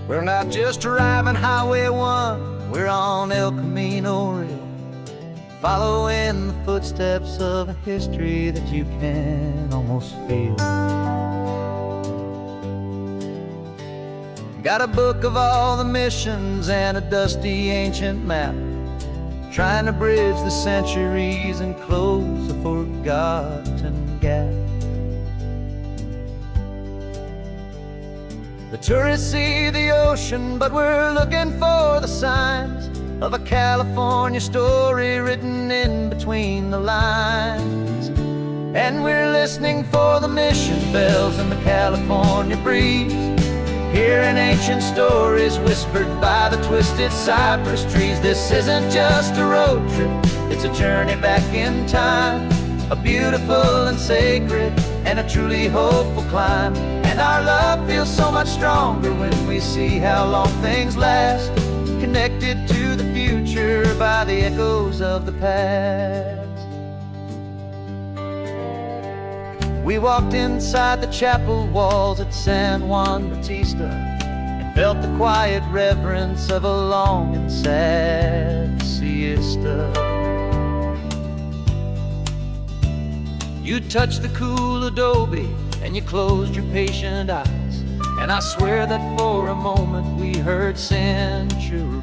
We're not just driving Highway 1, we're on El Camino Real, following the footsteps of a history that you can almost feel. Got a book of all the missions and a dusty ancient map, trying to bridge the centuries and close a forgotten gap. The tourists see the ocean, but we're looking for the signs of a California story written in between the lines. And we're listening for the mission bells in the California breeze, hearing ancient stories whispered by the twisted cypress trees. This isn't just a road trip, it's a journey back in time, a beautiful and sacred and a truly hopeful climb. And our love feels so much stronger when we see how long things last, connected to the future by the echoes of the past. We walked inside the chapel walls at San Juan Bautista and felt the quiet reverence of a long and sad siesta. You touched the cool adobe and you closed your patient eyes, and I swear that for a moment we heard centuries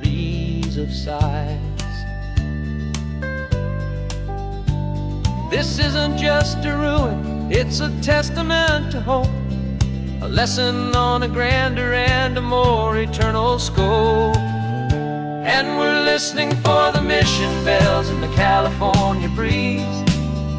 of sighs. This isn't just a ruin, it's a testament to hope, a lesson on a grander and a more eternal scope. And we're listening for the mission bells in the California breeze,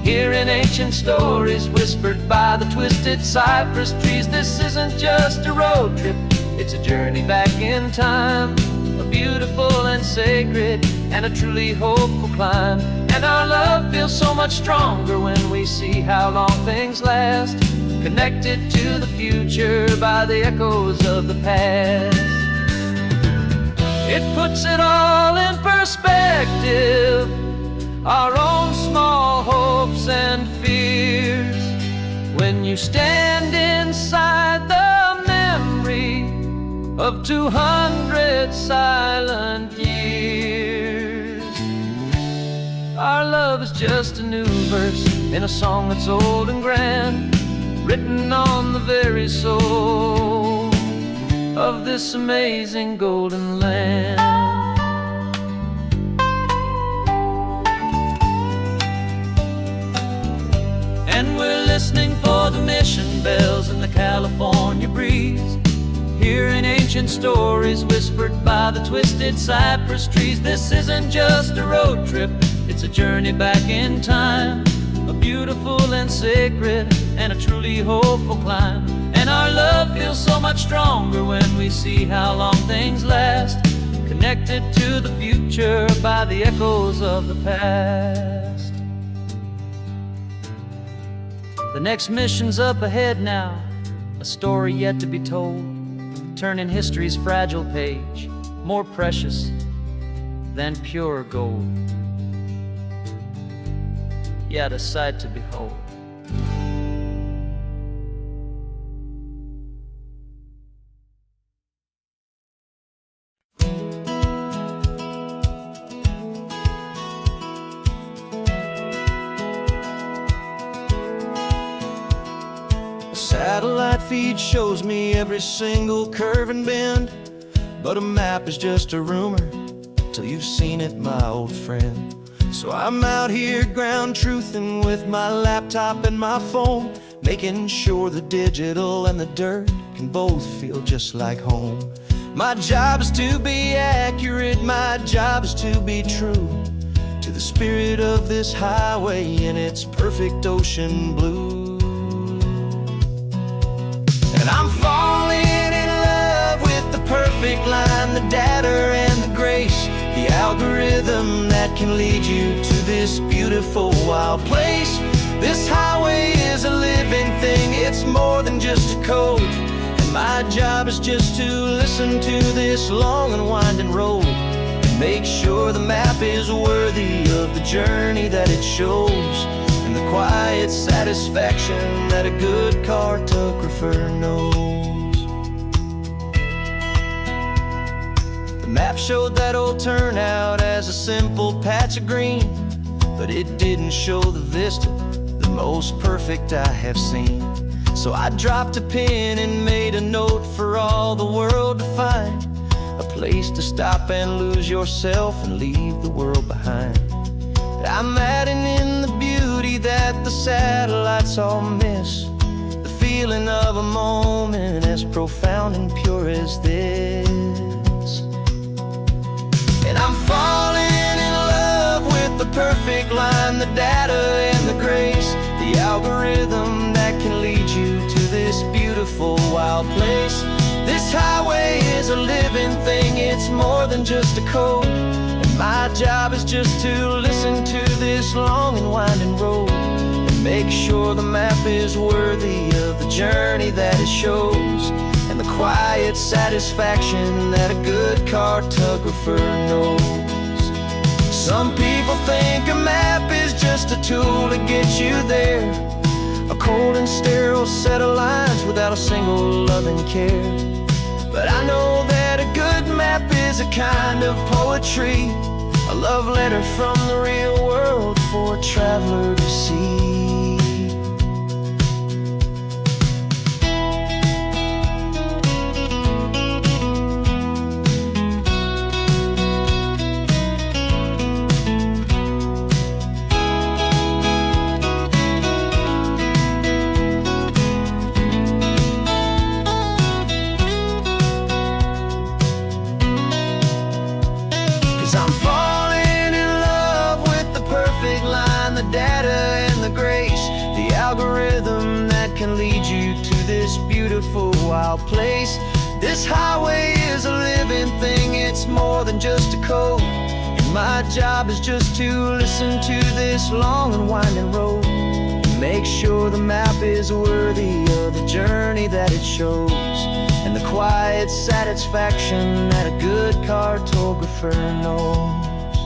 hearing ancient stories whispered by the twisted cypress trees. This isn't just a road trip, it's a journey back in time, a beautiful and sacred and a truly hopeful climb. And our love feels so much stronger when we see how long things last, connected to the future by the echoes of the past. It puts it all in perspective, our own small hopes and fears, when you stand inside the memory of 200 silent years. Our love is just a new verse in a song that's old and grand, written on the very soul of this amazing golden land. And we're listening for the mission bells in the California breeze, hearing ancient stories whispered by the twisted cypress trees. This isn't just a road trip, it's a journey back in time, a beautiful and sacred and a truly hopeful climb. And our love feels so much stronger when we see how long things last, connected to the future by the echoes of the past. The next mission's up ahead now, a story yet to be told, turning history's fragile page more precious than pure gold. Yet a sight to behold. Satellite feed shows me every single curve and bend, but a map is just a rumor till you've seen it, my old friend. So I'm out here ground truthing with my laptop and my phone, making sure the digital and the dirt can both feel just like home. My job is to be accurate, my job is to be true to the spirit of this highway in its perfect ocean blue. And I'm falling in love with the perfect line, the data and the grace, the algorithm that can lead you to this beautiful wild place. This highway is a living thing, it's more than just a code. And my job is just to listen to this long and winding road and make sure the map is worthy of the journey that it shows, and the quiet satisfaction that a good cartographer knows. map showed that old turnout as a simple patch of green, but it didn't show the vista, the most perfect I have seen. So I dropped a pin and made a note for all the world to find, a place to stop and lose yourself and leave the world behind. I'm adding in the beauty that the satellites all miss, the feeling of a moment as profound and pure as this. And I'm falling in love with the perfect line, the data and the grace, the algorithm that can lead you to this beautiful wild place. This highway is a living thing, it's more than just a code, and my job is just to listen to this long and winding road and make sure the map is worthy of the journey that it shows, and the quiet satisfaction that a good cartographer knows. Some people think a map is just a tool to get you there, a cold and sterile set of lines without a single loving care. But I know that a good map is a kind of poetry, a love letter from the real world for a traveler to see. 'Cause I'm falling in love with the perfect line, the data and the grace, the algorithm that can lead you to this beautiful wild place. This highway is a living thing, it's more than just a code, and my job is just to listen to this long and winding road and make sure the map is worthy of the journey that it shows, and the quiet satisfaction that a good cartographer knows.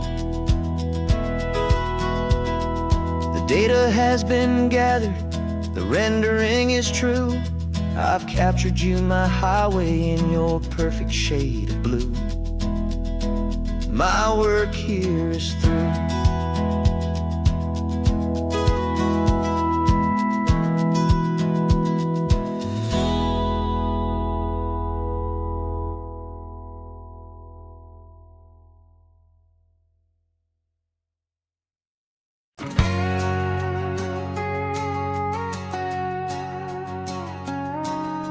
The data has been gathered, the rendering is true. I've captured you, my highway, in your perfect shade of blue. My work here is through.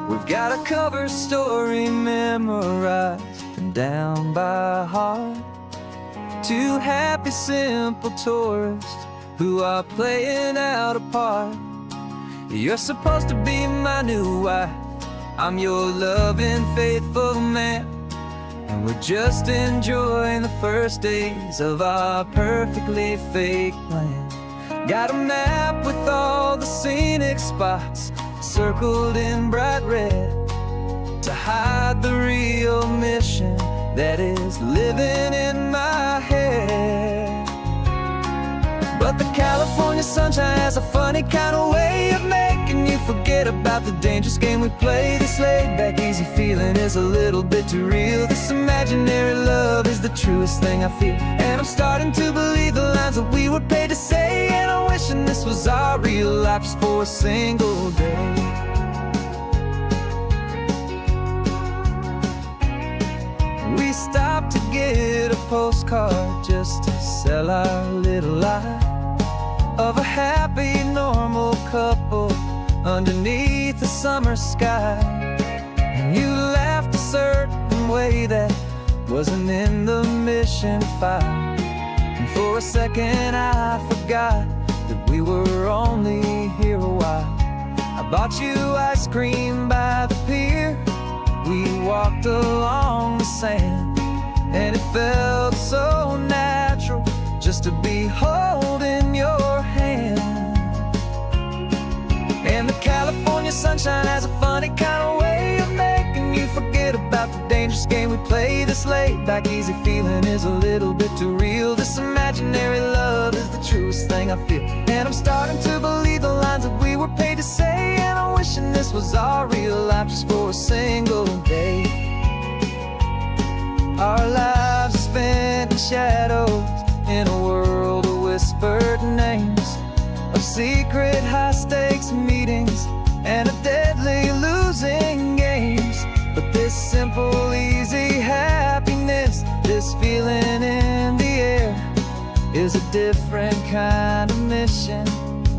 We've got a cover story memorized and down by heart. Two happy, simple tourists who are playing out a part. You're supposed to be my new wife, I'm your loving, faithful man, and we're just enjoying the first days of our perfectly fake plan. Got a map with all the scenic spots circled in bright red to hide the real mission that is living in my head. But the California sunshine has a funny kind of way of making you forget about the dangerous game we play. This laid-back, easy feeling is a little bit too real. This imaginary love is the truest thing I feel, and I'm starting to believe the lines that we were paid to say. And I'm wishing this was our real life just for a single day. We stopped to get a postcard just to sell our little lie of a happy, normal couple underneath the summer sky. And you laughed a certain way that wasn't in the mission file, and for a second I forgot that we were only here a while. I bought you ice cream by the pier, we walked along the sand, and it felt so natural just to be holding your hand. And the California sunshine has a funny kind of way of making you forget about the dangerous game we play. This laid-back, easy feeling is a little bit too real. This imaginary love is the truest thing I feel, and I'm starting to believe the lines that we were paid to say. And I'm wishing this was our real life just for a single day. Our lives spent in shadows, in a world of whispered names, of secret high-stakes meetings and of deadly losing games. But this simple, easy happiness, this feeling in the air, is a different kind of mission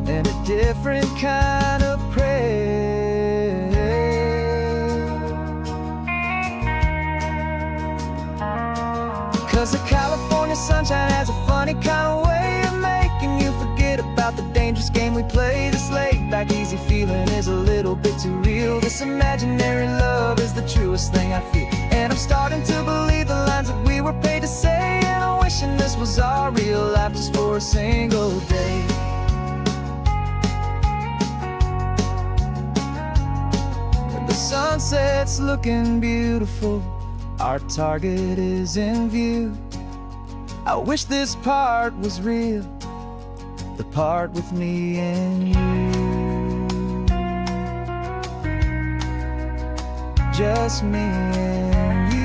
and a different kind of prayer. 'Cause the California sunshine has a funny kind of way of making you forget about the dangerous game we play. This laid back easy feeling is a little bit too real. This imaginary love is the truest thing I feel, and I'm starting to believe the lines that we were paid to say. And I'm wishing this was our real life just for a single day. When the sunset's looking beautiful, our target is in view. I wish this part was real, the part with me and you. Just me and you.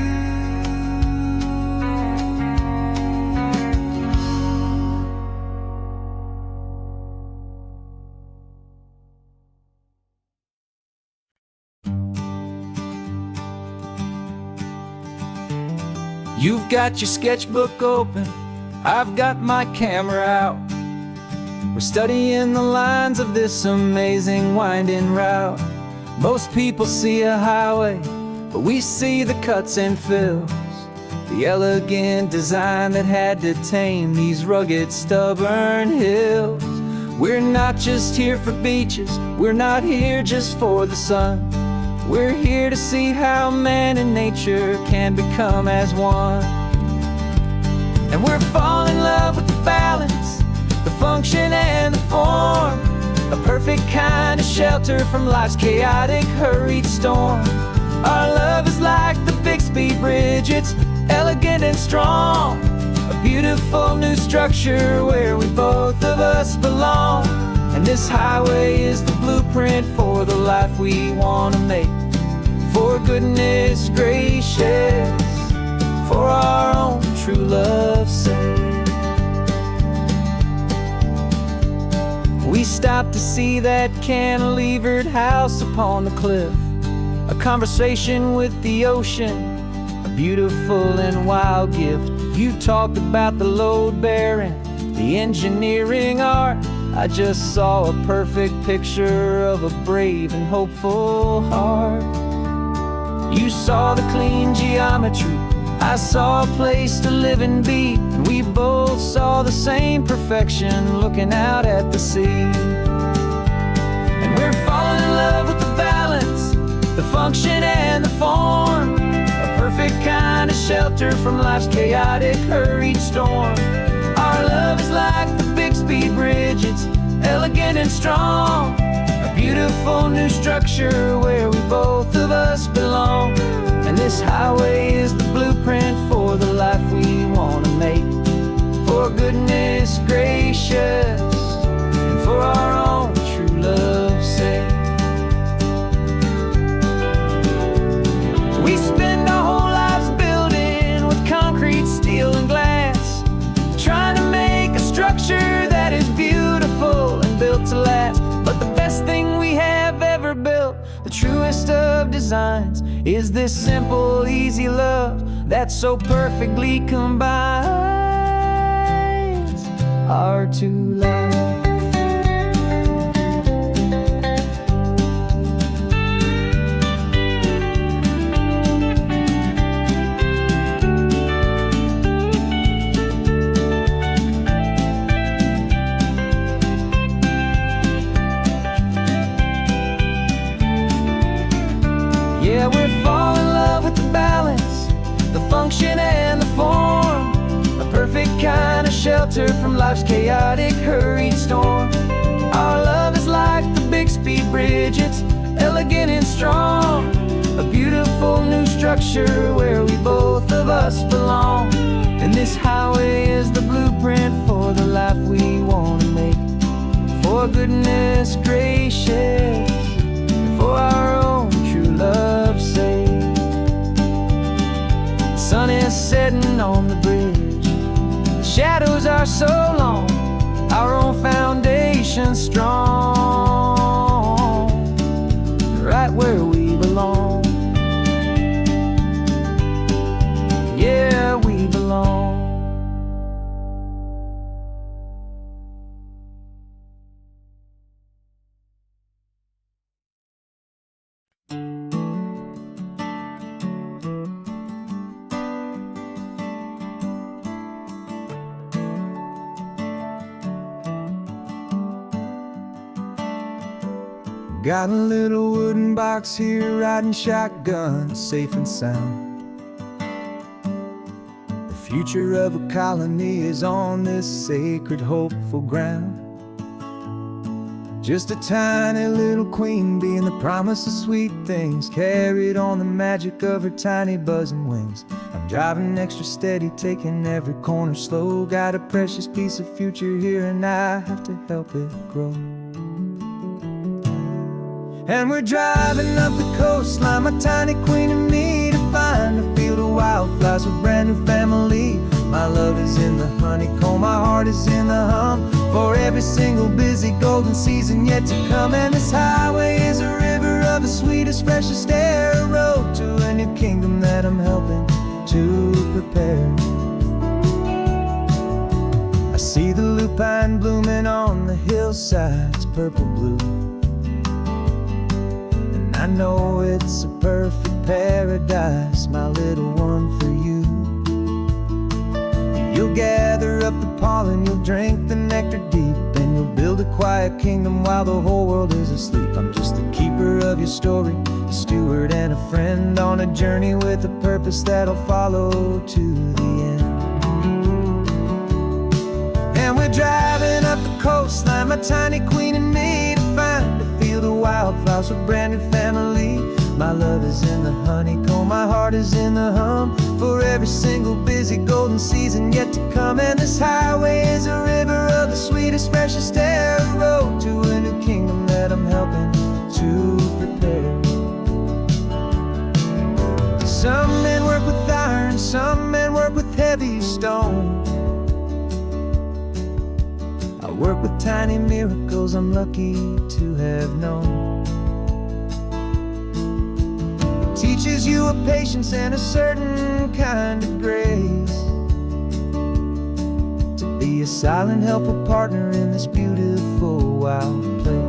You've got your sketchbook open, I've got my camera out. We're studying the lines of this amazing winding route. Most people see a highway, but we see the cuts and fills, the elegant design that had to tame these rugged, stubborn hills. We're not just here for beaches, we're not here just for the sun. We're here to see how man and nature can become as one. And we're falling in love with the balance, the function and the form, a perfect kind of shelter from life's chaotic, hurried storm. Our love is like the Bixby Bridge, it's elegant and strong, a beautiful new structure where we both of us belong. And this highway is the blueprint for the life we want to make. For goodness gracious, for our own true love's sake. We stopped to see that cantilevered house upon the cliff, a conversation with the ocean, a beautiful and wild gift. You talked about the load bearing, the engineering art. I just saw a perfect picture of a brave and hopeful heart. You saw the clean geometry, I saw a place to live and be, and we both saw the same perfection looking out at the sea. And we're falling in love with the balance, the function and the form, a perfect kind of shelter from life's chaotic, hurried storm. Our love is like the Bixby Bridge, it's elegant and strong, a beautiful new structure where we both of us belong. And this highway is the blueprint for the life we want to make. For goodness gracious, and for our own true love's sake. We spend our whole lives building with concrete, steel and glass, trying to make a structure that is beautiful and built to last. But the best thing we have ever built, the truest of designs, is this simple, easy love that so perfectly combines our two lives. Yeah, we're falling in love with the balance, the function and the form, a perfect kind of shelter from life's chaotic, hurried storm. Our love is like the Bixby Bridge, it's elegant and strong, a beautiful new structure where we both of us belong. And this highway is the blueprint for the life we want to make. For goodness gracious, for our own true love's sake. The sun is on the bridge. The shadows are so long, our own foundation strong, right where we belong. Yeah, we belong. Got a little wooden box here, riding shotgun, safe and sound. The future of a colony is on this sacred, hopeful ground. Just a tiny little queen bee and the promise of sweet things, carried on the magic of her tiny buzzing wings. I'm driving extra steady, taking every corner slow. Got a precious piece of future here and I have to help it grow. And we're driving up the coastline, my tiny queen and me, to find a field of wildflowers, a brand new family. My love is in the honeycomb, my heart is in the hum, for every single busy golden season yet to come. And this highway is a river of the sweetest, freshest air, a road to a new kingdom that I'm helping to prepare. I see the lupine blooming on the hillsides, purple blue. I know it's a perfect paradise, my little one, for you. You'll gather up the pollen, you'll drink the nectar deep, and you'll build a quiet kingdom while the whole world is asleep. I'm just the keeper of your story, a steward and a friend, on a journey with a purpose that'll follow to the end. And we're driving up the coastline, my tiny queen and me, to find a field of wildflowers, a brand new family. My love is in the honeycomb, my heart is in the hum, for every single busy golden season yet to come. And this highway is a river of the sweetest, freshest air, a road to a new kingdom that I'm helping to prepare. Some men work with iron, some men work with heavy stone. I work with tiny miracles I'm lucky to have known. It teaches you a patience and a certain kind of grace, to be a silent, helpful partner in this beautiful, wild place.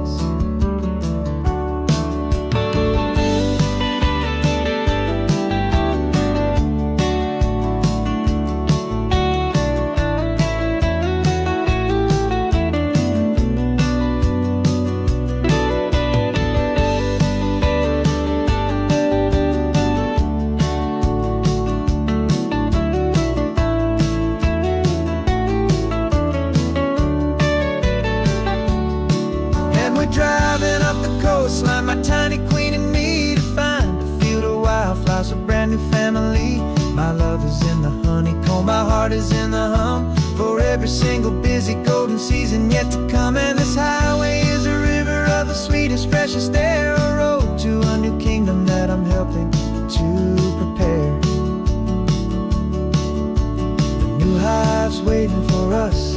Driving up the coastline, my tiny queen and me, to find a field of wildflowers, a brand new family. My love is in the honeycomb, my heart is in the hum, for every single busy golden season yet to come. And this highway is a river of the sweetest, freshest air, a road to a new kingdom that I'm helping to prepare. The new hive's waiting for us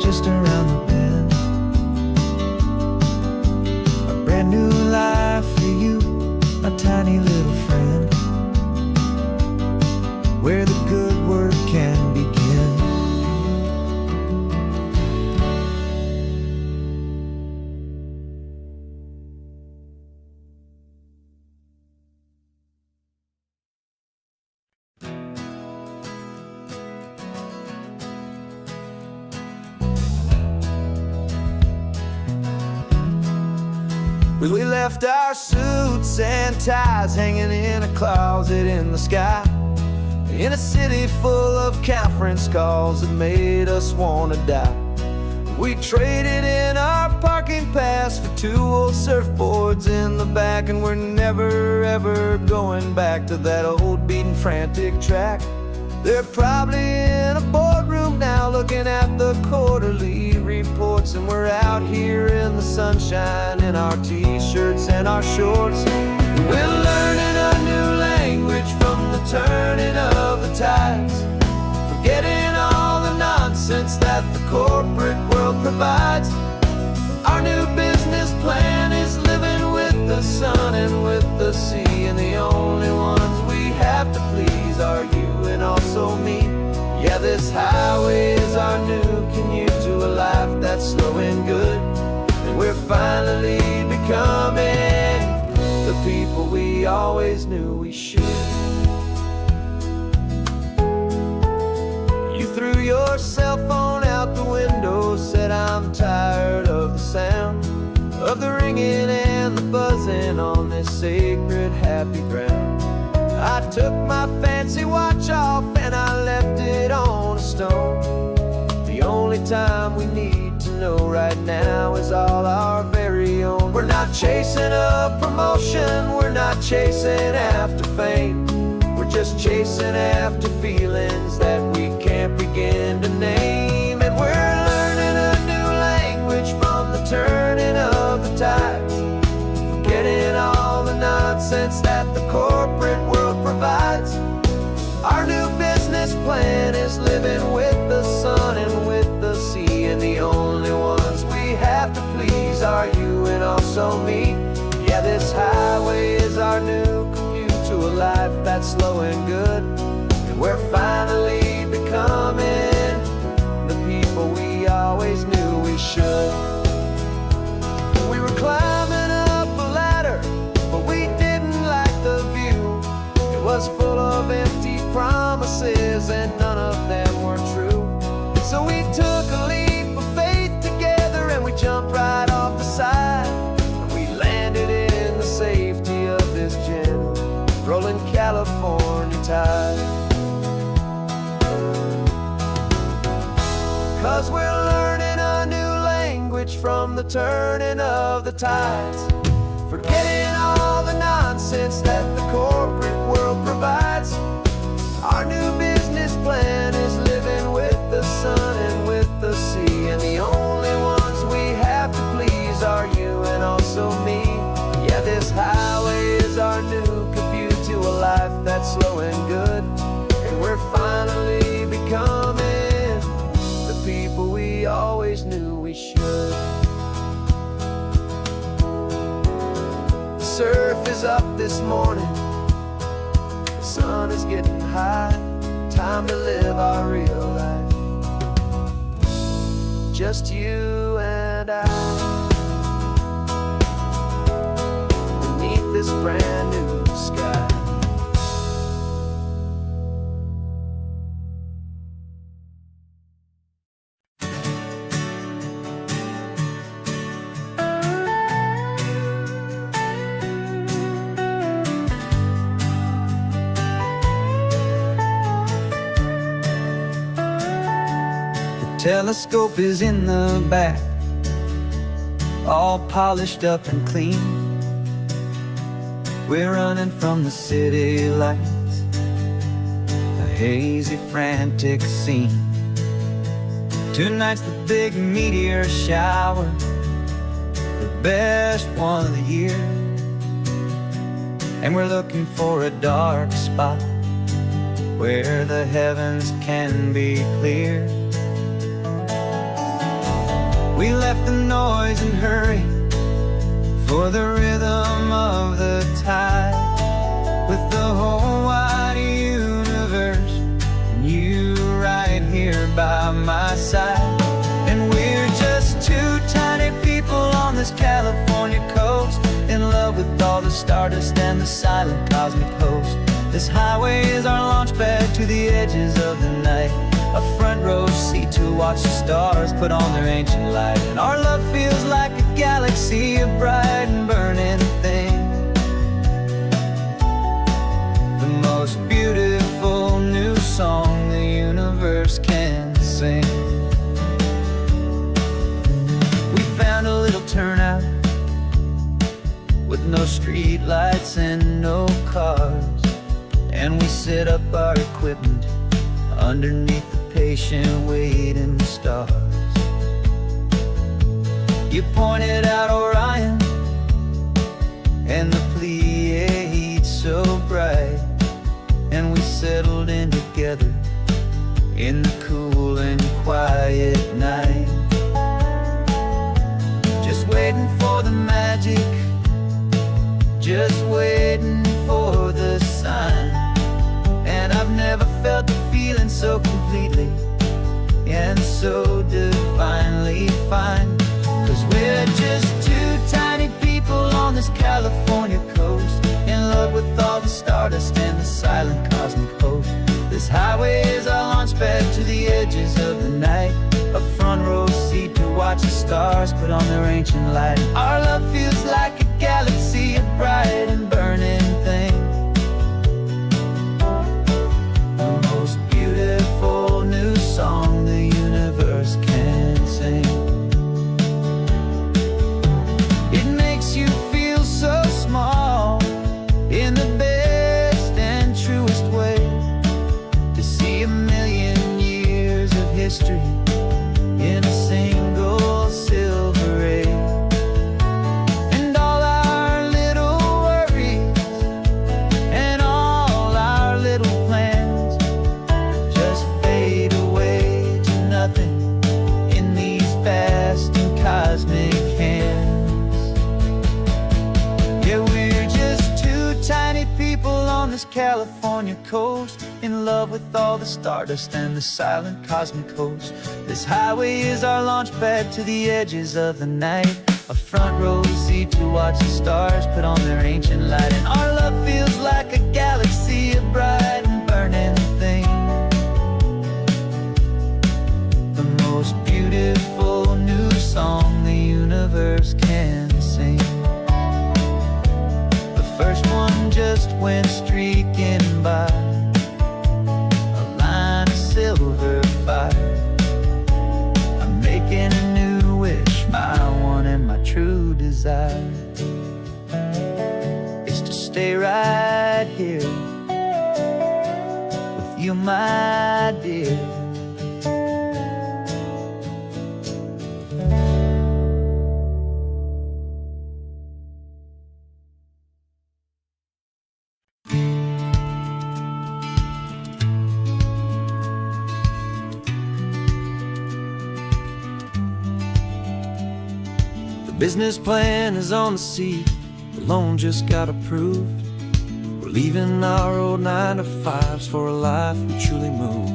just around the bend. New life for you, my tiny little friend, where the good work can begin. We left our suits and ties hanging in a closet in the sky, in a city full of conference calls that made us wanna die. We traded in our parking pass for 2 old surfboards in the back, and we're never ever going back to that old beaten frantic track. They're probably in a boardroom now looking at the quarterly reports, and we're out here in the sunshine in our t-shirts and our shorts. We're learning a new language from the turning of the tides, nonsense that the corporate world provides. Our new business plan is living with the sun and with the sea, and the only ones we have to please are you and also me. Yeah, this highway is our new commute to a life that's slow and good, and we're finally becoming the people we always knew we should. You threw your cell phone out the window, said I'm tired of the sound of the ringing and the buzzing on this sacred happy ground. I took my fancy watch off and I left it on a stone. The only time we need to know right now is all our very own. We're not chasing a promotion, we're not chasing after fame. We're just chasing after feelings that we can't begin to name. And we're learning a new language from the turning of the tides, forgetting all the nonsense that the corporate world provides. Our new business plan is living with the sun and with the sea, and the only ones we have to please are you and also me. Yeah, this highway is our new commute to a life that's slow and good, and we're finally becoming the people we always knew we should. We were climbing up a ladder, but we didn't like the view. It was full of empty promises and none of them were true. So we took a leap of faith together and we jumped right off the side, and we landed in the safety of this gentle rolling California tide. 'Cause we're learning a new language from the turning of the tides, forgetting all the nonsense that the corporate world provides. Our new business plan is living with the sun and with the sea, and the only ones we have to please are you and also me. Yeah, this highway is our new commute to a life that's slow and good, and we're finally becoming the people we always knew we should. The surf is up this morning, the sun is getting high, time to live our real life, just you and I, beneath this brand new sky. Telescope is in the back, all polished up and clean. We're running from the city lights, a hazy, frantic scene. Tonight's the big meteor shower, the best one of the year, and we're looking for a dark spot where the heavens can be clear. We left the noise and hurry for the rhythm of the tide, with the whole wide universe and you right here by my side. And we're just two tiny people on this California coast, in love with all the stardust and the silent cosmic host. This highway is our launch pad to the edges of the night, a front row seat to watch the stars put on their ancient light. And our love feels like a galaxy, a bright and burning thing, the most beautiful new song the universe can sing. We found a little turnout with no street lights and no cars, and we set up our equipment underneath the patient waiting stars. You pointed out Orion and the Pleiades so bright, and we settled in together in the cool and quiet so divinely fine. 'Cause we're just two tiny people on this California coast, in love with all the stardust and the silent cosmic host. This highway is our launch pad to the edges of the night, a front row seat to watch the stars put on their ancient light. Our love feels like a galaxy, a bright and burning thing, the most beautiful new song the universe can sing. It makes you feel so small in the best and truest way, to see a million years of history in a single silver ray. And all our little worries and all our little plans just fade away to nothing in these vast and cosmic hands. Yeah, we're just two tiny people on this California coast, in love with all the stardust and the silent cosmic host. This highway is our launch pad to the edges of the night, a front row seat to watch the stars put on their ancient light. And our love feels like a galaxy, a bright and burning thing, the most beautiful new song the universe can sing. The first one just went streaking by, a line of silver fire. I'm making a new wish, my one and my true desire is to stay right here with you, my dear. Business plan is on the seat, the loan just got approved. We're leaving our old 9-to-5s for a life we truly move.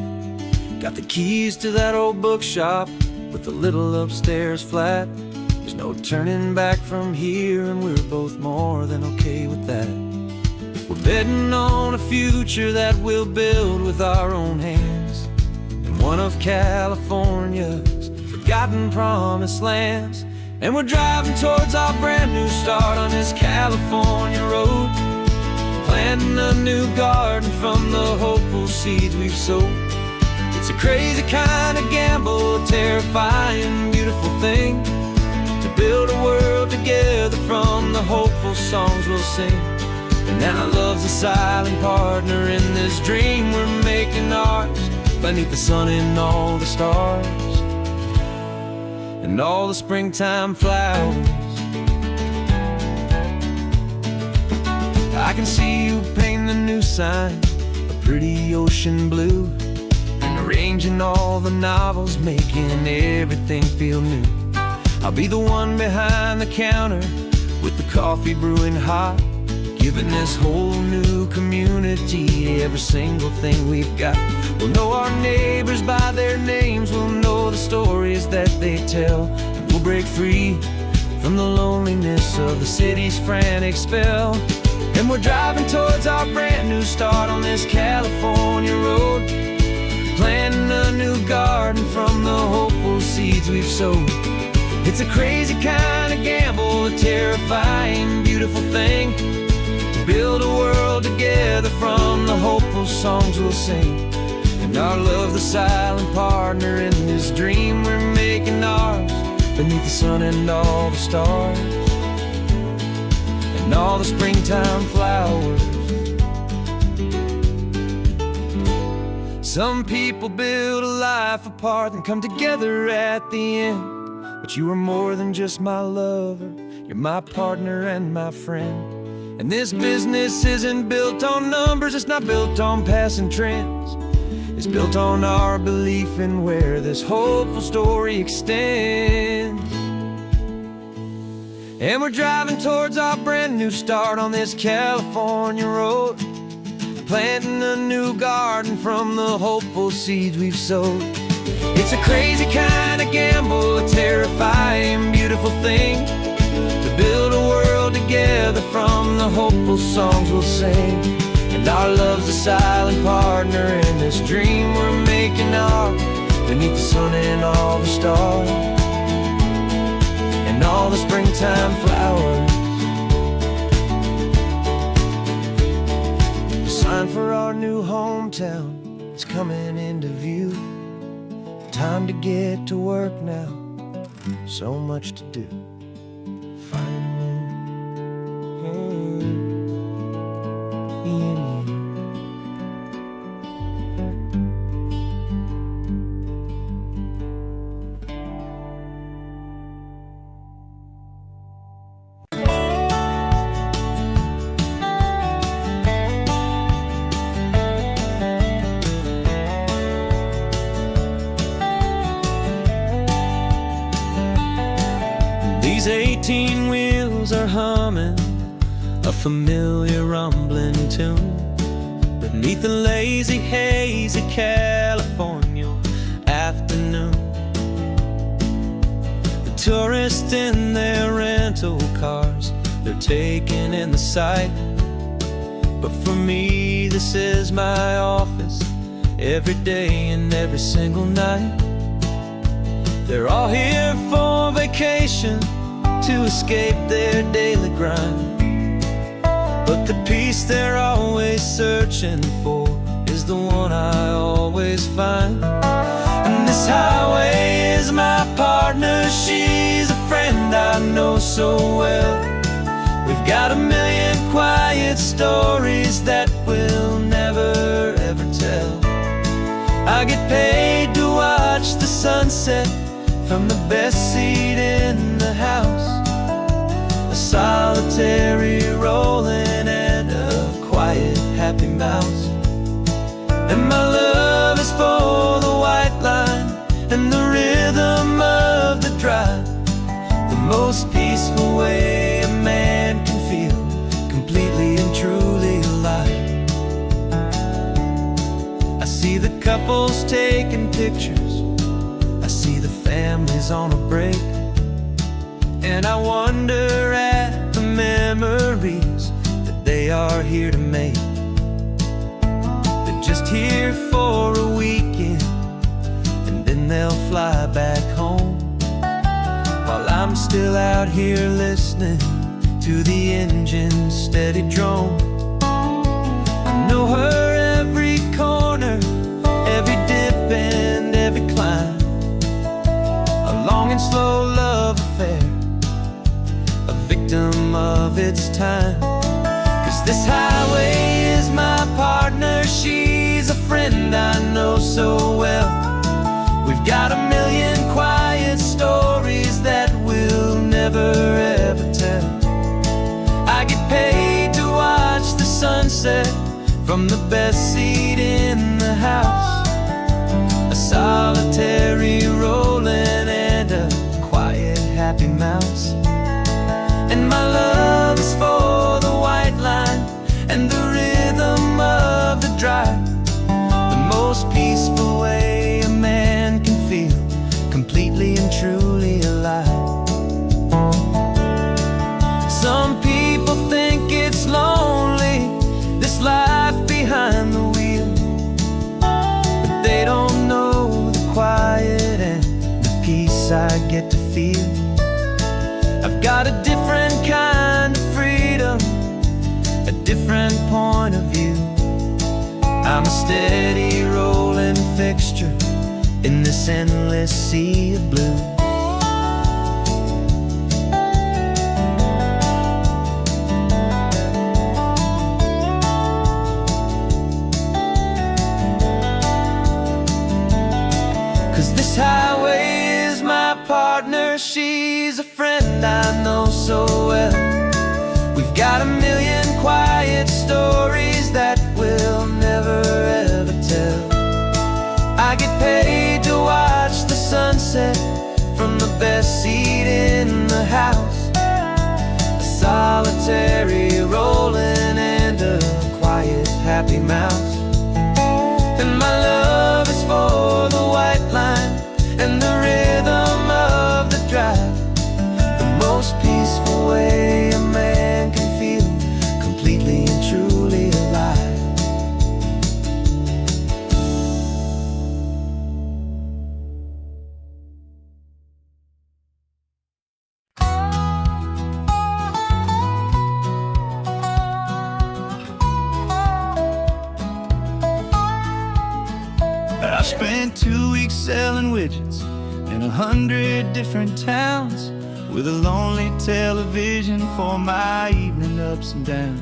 Got the keys to that old bookshop with the little upstairs flat. There's no turning back from here, and we're both more than okay with that. We're betting on a future that we'll build with our own hands, in one of California's forgotten promised lands. And we're driving towards our brand new start on this California road, planting a new garden from the hopeful seeds we've sowed. It's a crazy kind of gamble, a terrifying, beautiful thing, to build a world together from the hopeful songs we'll sing. And now love's a silent partner in this dream we're making ours, beneath the sun and all the stars and all the springtime flowers. I can see you painting a new sign, a pretty ocean blue, and arranging all the novels, making everything feel new. I'll be the one behind the counter with the coffee brewing hot, giving this whole new community every single thing we've got. We'll know our neighbors by their names, we'll know the stories that they tell, and we'll break free from the loneliness of the city's frantic spell. And we're driving towards our brand new start on this California road, planting a new garden from the hopeful seeds we've sowed. It's a crazy kind of gamble, a terrifying, beautiful thing, to build a world together from the hopeful songs we'll sing. And our love, the silent partner in this dream we're making ours, beneath the sun and all the stars and all the springtime flowers. Some people build a life apart and come together at the end, but you are more than just my lover, you're my partner and my friend. And this business isn't built on numbers, it's not built on passing trends, it's built on our belief in where this hopeful story extends. And we're driving towards our brand new start on this California road, planting a new garden from the hopeful seeds we've sowed. It's a crazy kind of gamble, a terrifying, beautiful thing, to build a world together from the hopeful songs we'll sing. And our love's a silent partner in this dream we're making ours, beneath the sun and all the stars, and all the springtime flowers. The sign for our new hometown is coming into view. Time to get to work now, so much to do. Finding me and you. These 18 wheels are humming a familiar rumbling tune beneath the lazy, hazy California afternoon. The tourists in their rental cars, they're taking in the sight. But for me, this is my office, every day and every single night. They're all here for vacation, to escape their daily grind. But the peace they're always searching for is the one I always find. And this highway is my partner, she's a friend I know so well. We've got a million quiet stories that we'll never ever tell. I get paid to watch the sunset from the best seat in the house, a solitary rolling and a quiet happy mouse. And my love is for the white line and the rhythm of the drive, the most peaceful way a man can feel completely and truly alive. I see the couples taking pictures, I see the families on a break, and I wonder at the memories that they are here to make. They're just here for a weekend, and then they'll fly back home, while I'm still out here listening to the engine's steady drone. I know her every corner, every dip and every climb, a long and slow love affair, a victim of its time. 'Cause this highway is my partner, she's a friend I know so well. We've got a million quiet stories that we'll never ever tell. I get paid to watch the sunset from the best seat in the house, a solitary rolling and a quiet happy mouse. And my love is for the white line and the rhythm of the drive, the most peaceful way a man can feel completely and truly alive. Some people think it's lonely, this life behind the wheel, but they don't know the quiet and the peace I get to feel. I've got a different kind of freedom, a different point of view. I'm a steady rolling fixture in this endless sea of blue. This highway is my partner, she's a friend I know so well. We've got a million quiet stories that we'll never ever tell. I get paid to watch the sunset from the best seat in the house, a solitary rolling and a quiet happy mouse. And my love is for the white line most peaceful way a man can feel completely and truly alive. I've spent 2 weeks selling widgets in 100 different towns, with a lonely television for my evening ups and downs.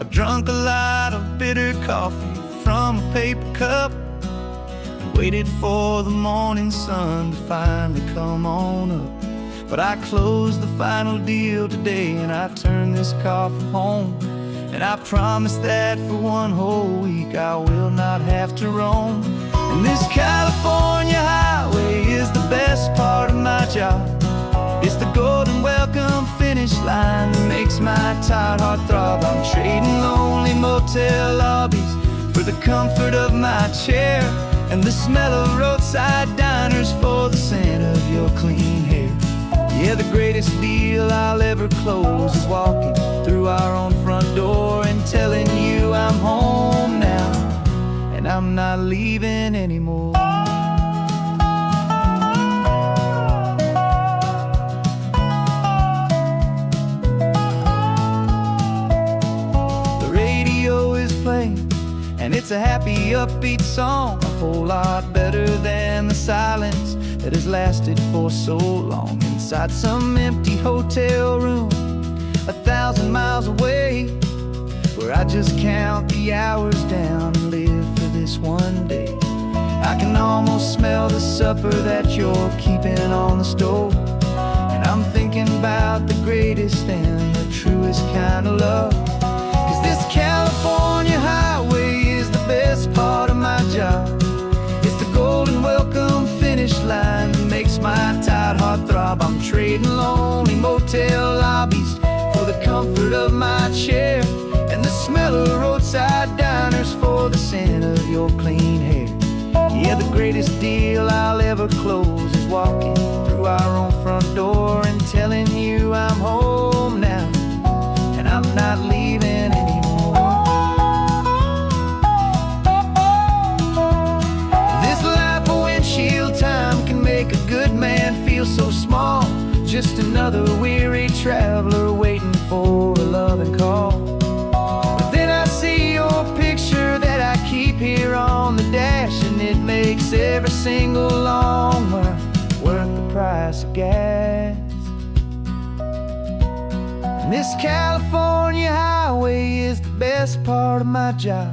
I've drunk a lot of bitter coffee from a paper cup, and waited for the morning sun to finally come on up. But I closed the final deal today, and I turned this car from home. And I promise that for 1 whole week I will not have to roam. And this California highway is the best part of my job. It's the golden welcome finish line that makes my tired heart throb. I'm trading lonely motel lobbies for the comfort of my chair, and the smell of roadside diners for the scent of your clean hair. Yeah, the greatest deal I'll ever close is walking through our own front door and telling you I'm home now, and I'm not leaving anymore. The radio is playing, and it's a happy, upbeat song, a whole lot better than the silence that has lasted for so long. Inside some empty hotel room 1,000 miles away, where I just count the hours down and live for this one day. I can almost smell the supper that you're keeping on the stove, and I'm thinking about the greatest and the truest kind of love. 'Cause this California highway is the best part of my job. It's the golden welcome finish line that makes my tired heart throb. I'm trading lonely motel lobbies for the comfort of my chair, and the smell of roadside diners for the scent of your clean hair. Yeah, the greatest deal I'll ever close is walking through our own front door and telling you I'm home now, and I'm not leaving anymore. This life of windshield time can make a good man feel so small, just another weary traveler waiting for a loving call. But then I see your picture that I keep here on the dash, and it makes every single long mile worth the price of gas. And this California highway is the best part of my job.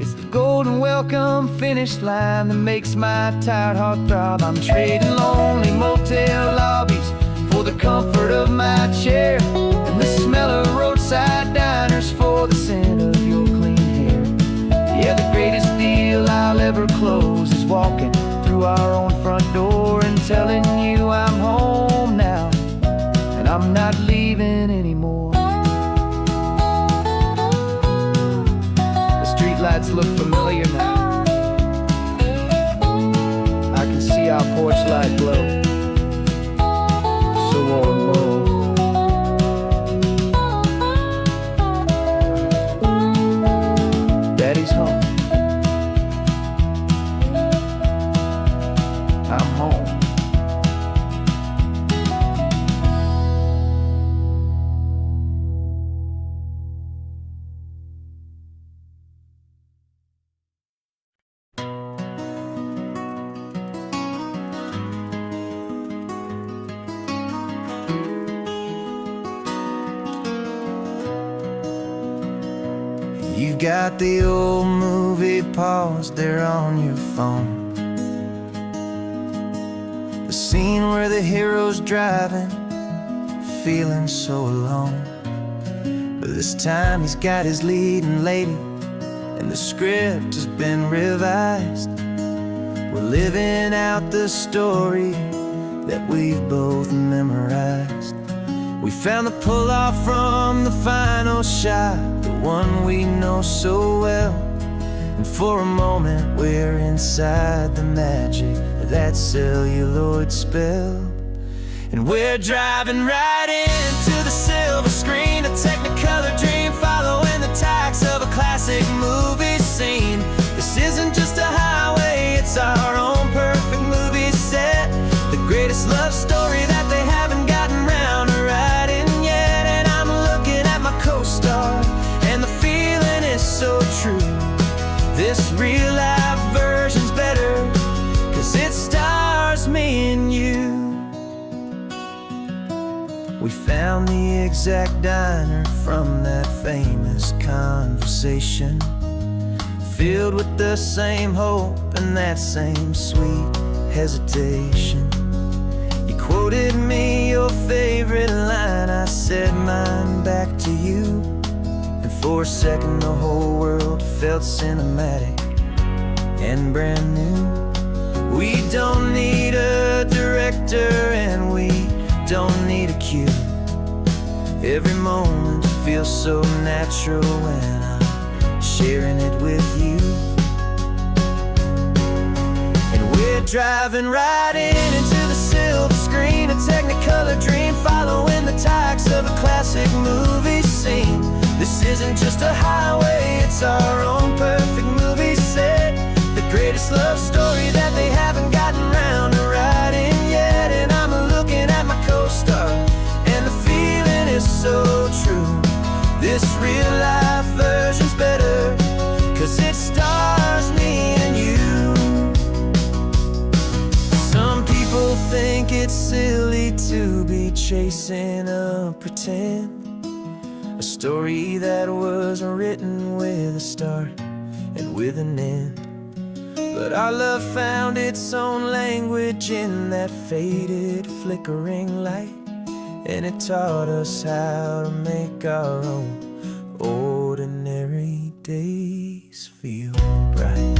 It's the golden welcome finish line that makes my tired heart throb. I'm trading lonely motel lobbies for the comfort of my chair, and the smell of roadside diners for the scent of your clean hair. Yeah, the greatest deal I'll ever close is walking through our own front door and telling you I'm home now, and I'm not leaving anymore. The streetlights look familiar now. I can see our porch light glow, so warm, low. Daddy's home. I'm home. You've got the old movie paused there on your phone, the scene where the hero's driving, feeling so alone. But this time he's got his leading lady, and the script has been revised. We're living out the story that we've both memorized. We found the pull-off from the final shot, the one we know so well. And for a moment we're inside the magic of that celluloid spell. And we're driving right into the silver screen, a technicolor dream following the tacks of a classic movie scene. This isn't just a highway, it's our own perfect movie set, the greatest love story that they haven't gotten round to writing yet. And I'm looking at my co-star, and the feeling is so true. This real life version's better, 'cause it stars me and you. We found the exact diner from that famous conversation, filled with the same hope and that same sweet hesitation. You quoted me your favorite line, I said mine back to you, and for a second the whole world felt cinematic and brand new. We don't need a director and we don't need a cue. Every moment feels so natural when I'm sharing it with you. And we're driving right into the silver screen, a technicolor dream following the tacks of a classic movie scene. This isn't just a highway, it's our own perfect movie set, the greatest love story that they haven't gotten round to writing yet. And I'm looking at my co-star, and the feeling is so true. This real life version's better, 'cause it stars me and you. Some people think it's silly to be chasing a pretend, a story that was written with a start and with an end. But our love found its own language in that faded, flickering light, and it taught us how to make our own ordinary days feel bright.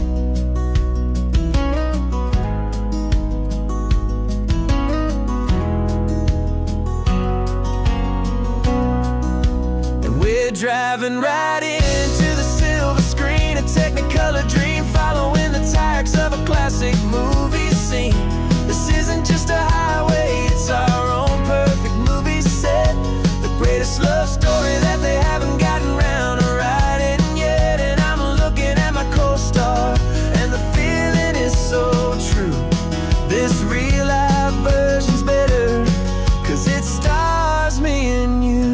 And we're driving right into the silver screen, a technicolor dream following the tacks of a classic movie scene. This isn't just a highway, it's our own perfect movie set, the greatest love story that they haven't gotten round to writing yet. And I'm looking at my co-star, and the feeling is so true. This real life version's better, 'cause it stars me and you.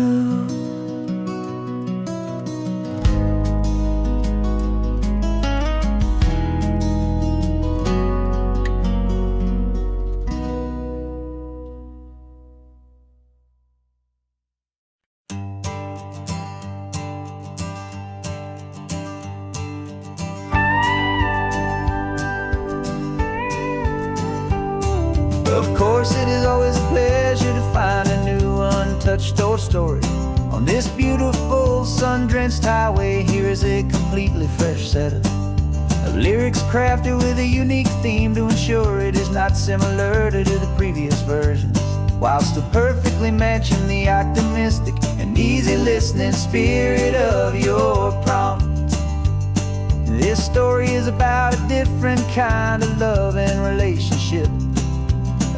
Of course, it is always a pleasure to find a new untouched old story. On this beautiful sun-drenched highway, here is a completely fresh set of lyrics crafted with a unique theme to ensure it is not similar to the previous versions, while still perfectly matching the optimistic and easy listening spirit of your prompt. This story is about a different kind of love and relationship,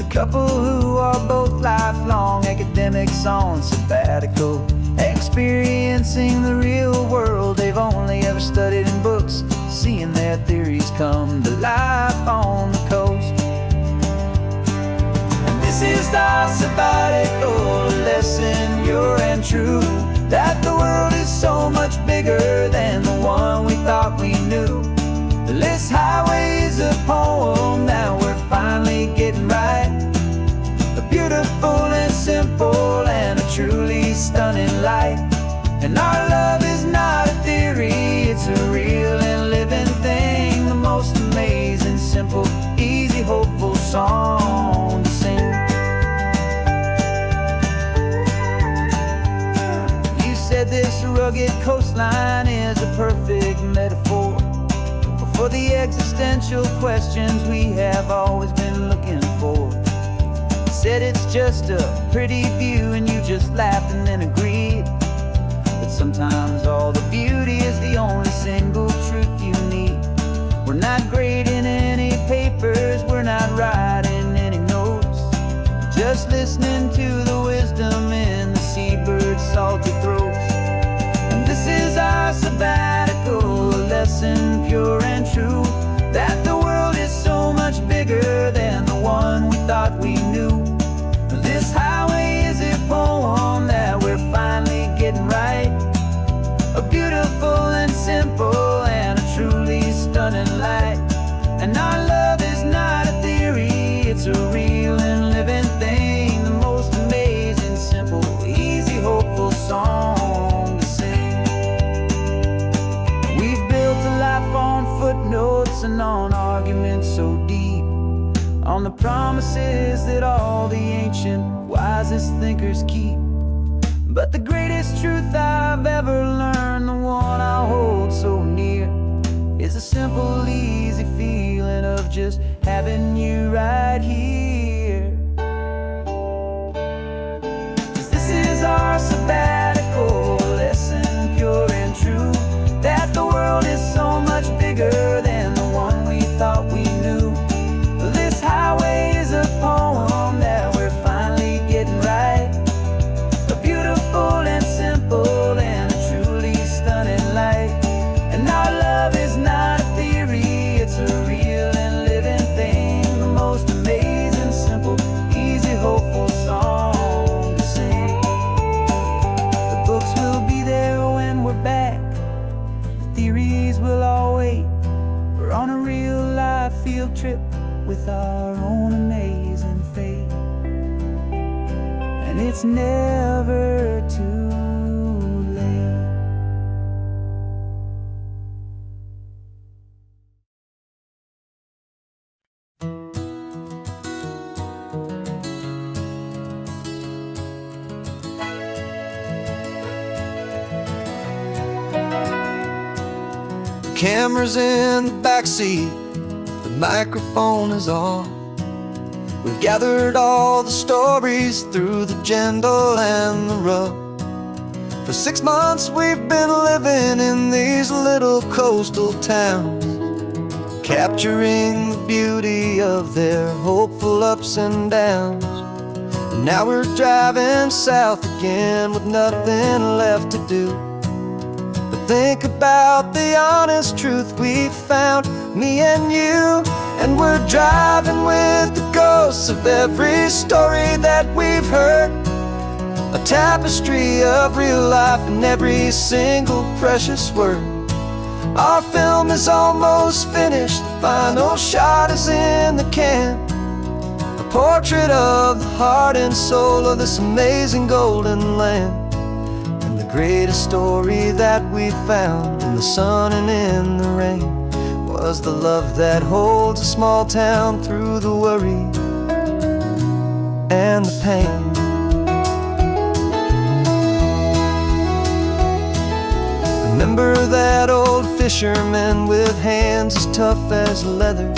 couple who are both lifelong academics on sabbatical, experiencing the real world they've only ever studied in books, seeing their theories come to life on the coast. And this is our sabbatical lesson, pure and true, that the world is so much bigger than the one we thought we knew. This highway is a poem that we're finally getting right, a beautiful and simple and a truly stunning light. And our love is not a theory, it's a real and living thing, the most amazing, simple, easy, hopeful song to sing. You said this rugged coastline is a perfect metaphor for the existential questions we have always been looking for. Said it's just a pretty view and you just laughed and then agreed, but sometimes all the beauty is the only single truth you need. We're not grading any papers, we're not writing any notes, just just listening to the wisdom in the seabird's salty throats. And this is our sabbatical, a lesson pure and true, that the world is so much bigger than the one we thought we knew. This highway is a poem that we're finally getting right, a beautiful and simple and a truly stunning light. And our love is not a theory, it's a real and living thing, the most amazing, simple, easy, hopeful song to sing. We've built a life on footnotes and on arguments so deep, on the promises that all the ancient, wisest thinkers keep. But the greatest truth I've ever learned, the one I hold so near, is a simple, easy feeling of just having you right here. 'Cause this is our sabbatical, lesson pure and true, that the world is so much bigger than the one we thought we knew. This highway is a poem that we're finally getting right, a beautiful and simple and a truly stunning light. And our love is not a theory, it's a real and living thing, the most amazing, simple, easy, hopeful song to sing. The books will be there when we're back, the theories will all wait. We're on a real life field trip with our own amazing fate, and it's never too late. The camera's in the backseat, the microphone is on. We've gathered all the stories through the gentle and the rough. For 6 months we've been living in these little coastal towns, capturing the beauty of their hopeful ups and downs. And now we're driving south again with nothing left to do. Think about the honest truth we found, me and you. And we're driving with the ghosts of every story that we've heard, a tapestry of real life in every single precious word. Our film is almost finished, the final shot is in the can, a portrait of the heart and soul of this amazing golden land. Greatest story that we found in the sun and in the rain was the love that holds a small town through the worry and the pain. Remember that old fisherman with hands as tough as leather?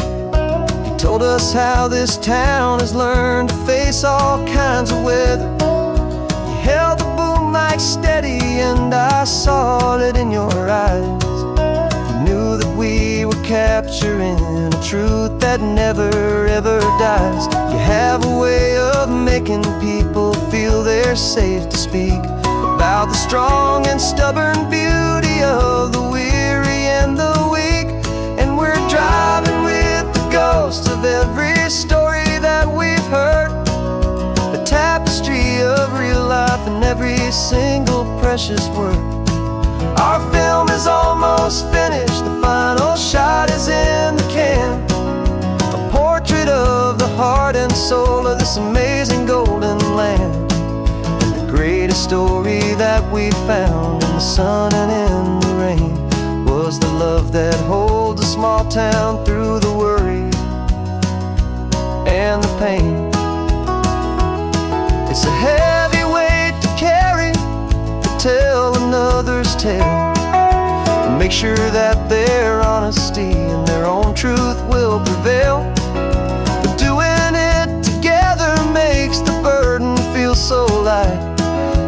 He told us how this town has learned to face all kinds of weather. You held the boom mic steady and I saw it in your eyes. You knew that we were capturing a truth that never ever dies. You have a way of making people feel they're safe to speak about the strong and stubborn beauty of the weary and the weak. And we're driving with the ghosts of every story that we've heard, a tapestry of real life in every single precious word. Our film is almost finished, the final shot is in the can, a portrait of the heart and soul of this amazing golden land. And the greatest story that we found in the sun and in the rain was the love that holds a small town through the worry and the pain. It's a heavy weight to carry, to tell another's tale, and make sure that their honesty and their own truth will prevail. But doing it together makes the burden feel so light.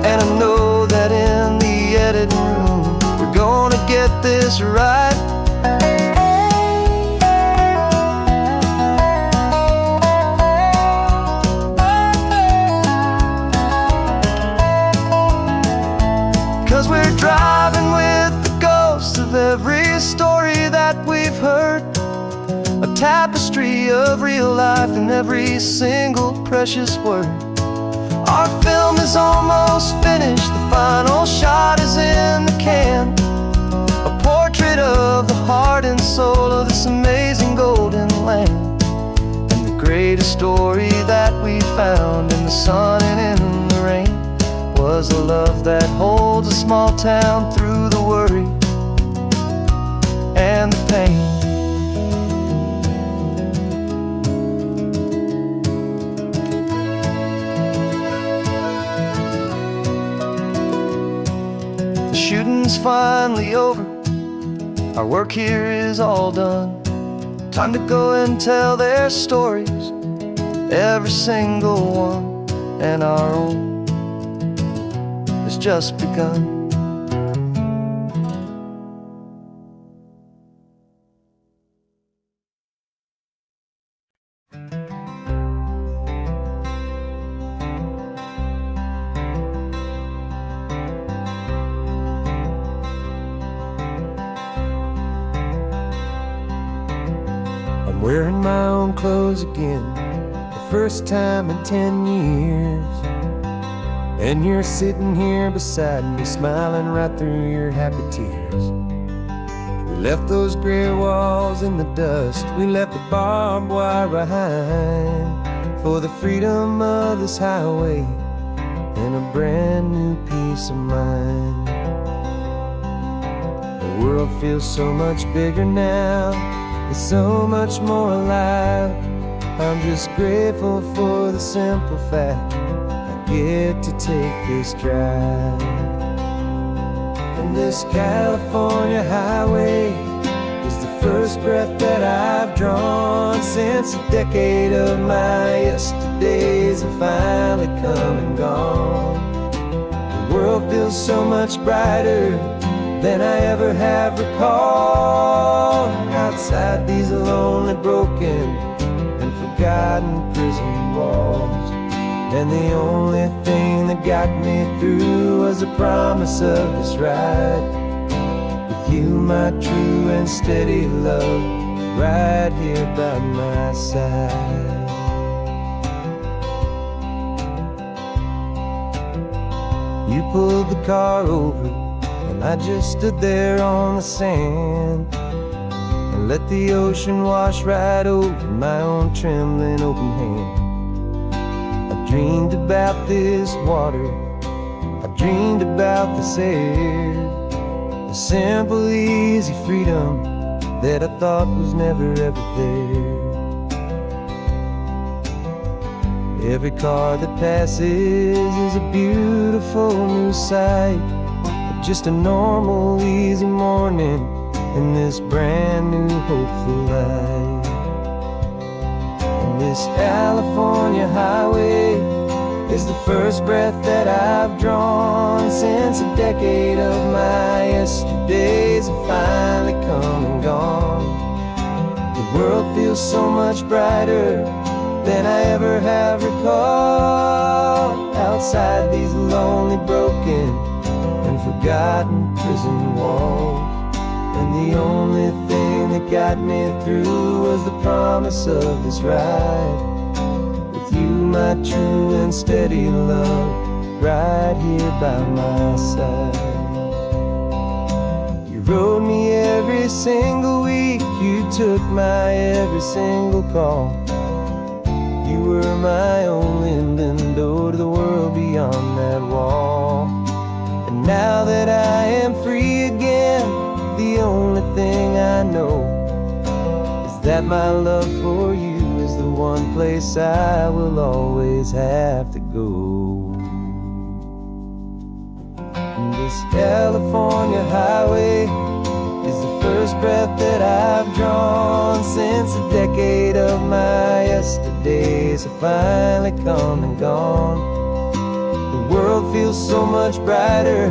And I know that in the editing room we're gonna get this right. driving with the ghosts of every story that we've heard, a tapestry of real life in every single precious word. Our film is almost finished, the final shot is in the can, a portrait of the heart and soul of this amazing golden land. And the greatest story that we found in the sun and in the rain was a love that holds a small town through the worry and the pain. The shooting's finally over, our work here is all done. Time to go and tell their stories, every single one, and our own has just begun. I'm wearing my own clothes again, the first time in 10 years. And you're sitting here beside me, smiling right through your happy tears. We left those gray walls in the dust, we left the barbed wire behind, for the freedom of this highway and a brand new peace of mind. The world feels so much bigger now, it's so much more alive. I'm just grateful for the simple fact I get to take this drive. And this California highway is the first breath that I've drawn since a decade of my yesterdays have finally come and gone. The world feels so much brighter than I ever have recalled. Outside these lonely, broken, and forgotten prison walls, and the only thing that got me through was the promise of this ride with you, my true and steady love, right here by my side. You pulled the car over, and I just stood there on the sand and let the ocean wash right over my own trembling open hand. I dreamed about this water, I dreamed about this air, the simple, easy freedom that I thought was never ever there. Every car that passes is a beautiful new sight, just a normal, easy morning in this brand new, hopeful life. And this California highway is the first breath that I've drawn since a decade of my yesterdays have finally come and gone. The world feels so much brighter than I ever have recalled. Outside these lonely, broken, and forgotten prison walls, and the only thing that got me through was the promise of this ride with you, my true and steady love, right here by my side. You rode me every single week, you took my every single call. You were my only window to the world beyond that wall. And now that I am free again, the only thing I know is that my love for you is the one place I will always have to go. And this California highway is the first breath that I've drawn since a decade of my yesterdays have finally come and gone. The world feels so much brighter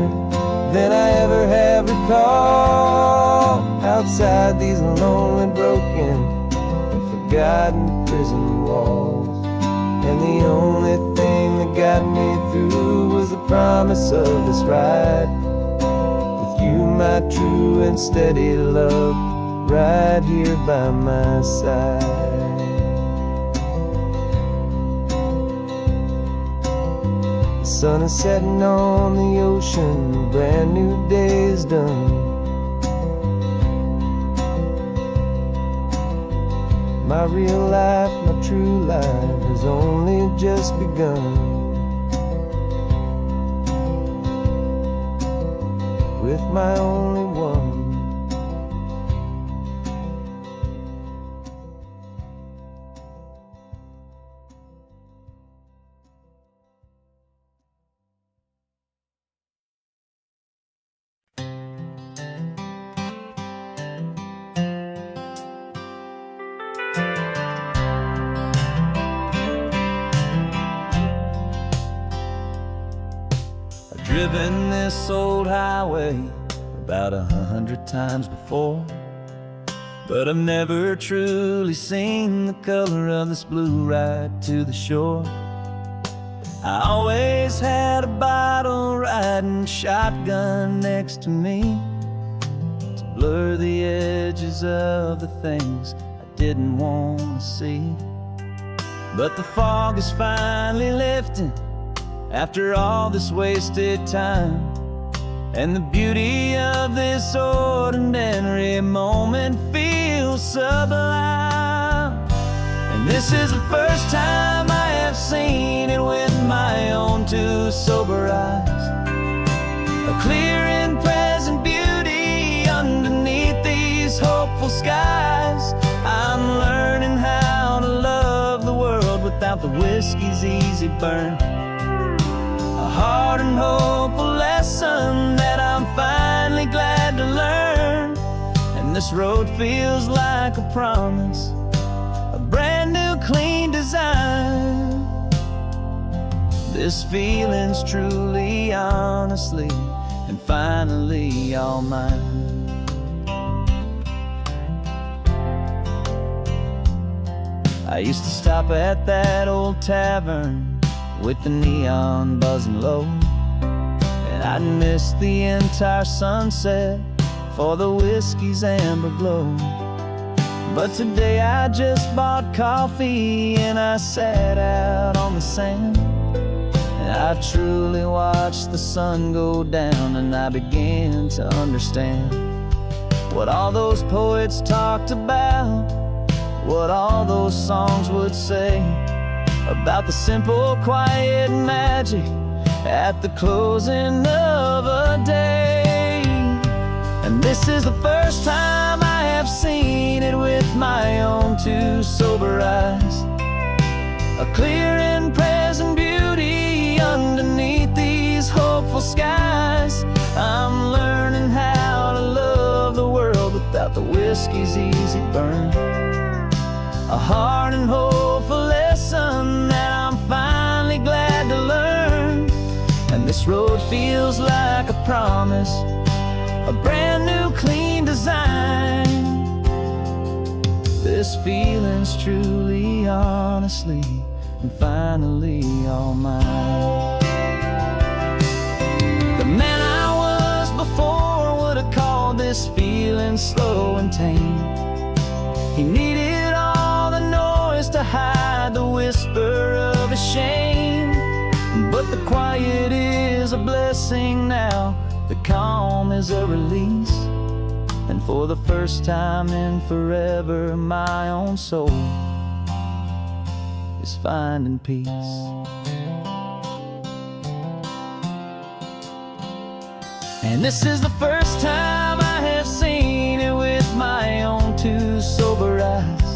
than I ever have recalled. Outside these lonely, broken, and forgotten prison walls, and the only thing that got me through was the promise of this ride you, my true and steady love, right here by my side. The sun is setting on the ocean, a brand new day is done. My real life, my true life has only just begun. With my only one. I've driven this old highway about 100 times before, but I've never truly seen the color of this blue right to the shore. I always had a bottle riding shotgun next to me to blur the edges of the things I didn't want to see. But the fog is finally lifting after all this wasted time, and the beauty of this ordinary moment feels sublime. And this is the first time I have seen it with my own two sober eyes. A clear and present beauty underneath these hopeful skies. I'm learning how to love the world without the whiskey's easy burn. A hard and hopeful lesson that I'm finally glad to learn. And this road feels like a promise, a brand new clean design. This feeling's truly, honestly, and finally all mine. I used to stop at that old tavern with the neon buzzing low, and I'd miss the entire sunset for the whiskey's amber glow. But today I just bought coffee and I sat out on the sand, and I truly watched the sun go down, and I began to understand what all those poets talked about, what all those songs would say about the simple, quiet magic at the closing of a day. And this is the first time I have seen it with my own two sober eyes. A clear and present beauty underneath these hopeful skies. I'm learning how to love the world without the whiskey's easy burn. A hard and hopeful lesson that I'm finally glad to learn. And this road feels like a promise, a brand new clean design. This feeling's truly, honestly, and finally all mine. The man I was before would have called this feeling slow and tame. He needed all the noise to hide the whisper of his shame. But the quiet is a blessing now, the calm is a release. And for the first time in forever, my own soul is finding peace. And this is the first time I have seen it with my own two sober eyes.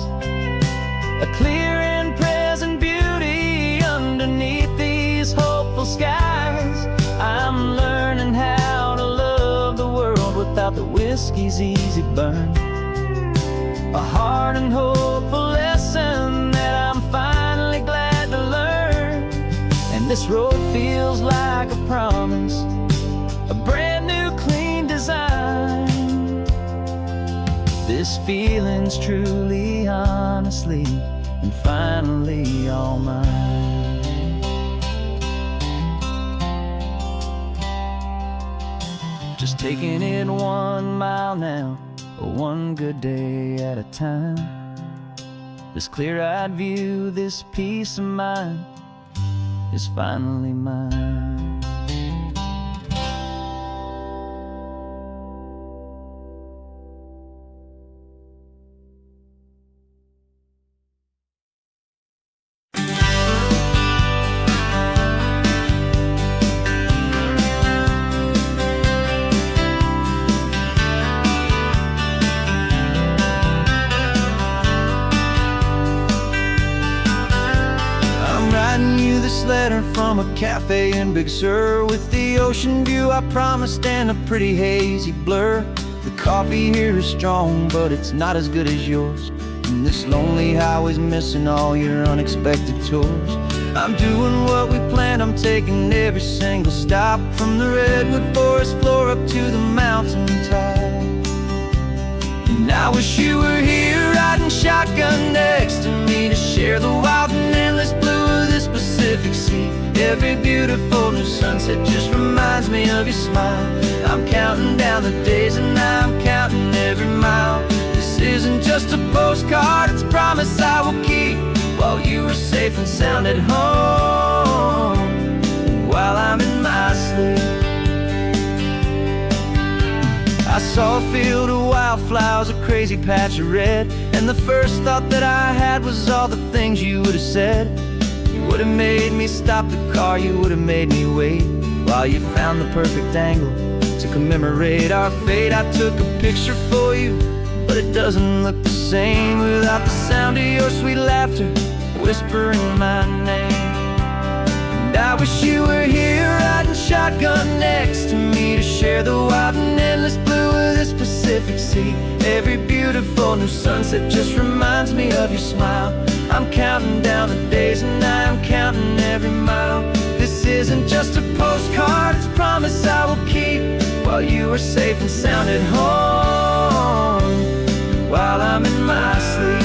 A clear and present beauty underneath these hopeful skies. I'm learning how to love the world without the whiskey's easy burn. A hard and hopeful lesson that I'm finally glad to learn. And this road feels like a promise, a brand new clean design. This feeling's truly, honestly, and finally all mine. just taking it 1 mile now, one good day at a time. This clear-eyed view, this peace of mind is finally mine. This letter from a cafe in Big Sur, with the ocean view I promised and a pretty hazy blur. The coffee here is strong, but it's not as good as yours, and this lonely highway's missing all your unexpected tours. I'm doing what we planned, I'm taking every single stop, from the redwood forest floor up to the mountain top. And I wish you were here riding shotgun next to me, to share the wild and endless blue of this Pacific Sea. Every beautiful new sunset just reminds me of your smile. I'm counting down the days and I'm counting every mile. This isn't just a postcard, it's a promise I will keep, while you are safe and sound at home, while I'm in my sleep. I saw a field of wildflowers, a crazy patch of red, and the first thought that I had was all the things you would have said. You would have made me stop the car, you would have made me wait, while you found the perfect angle to commemorate our fate. I took a picture for you, but it doesn't look the same without the sound of your sweet laughter whispering my name. And I wish you were here riding shotgun next to me, to share the wild and endless blue of this Pacific Sea. Every beautiful new sunset just reminds me of your smile. I'm counting down the days and I'm counting every mile. This isn't just a postcard, it's a promise I will keep, while you are safe and sound at home, while I'm in my sleep.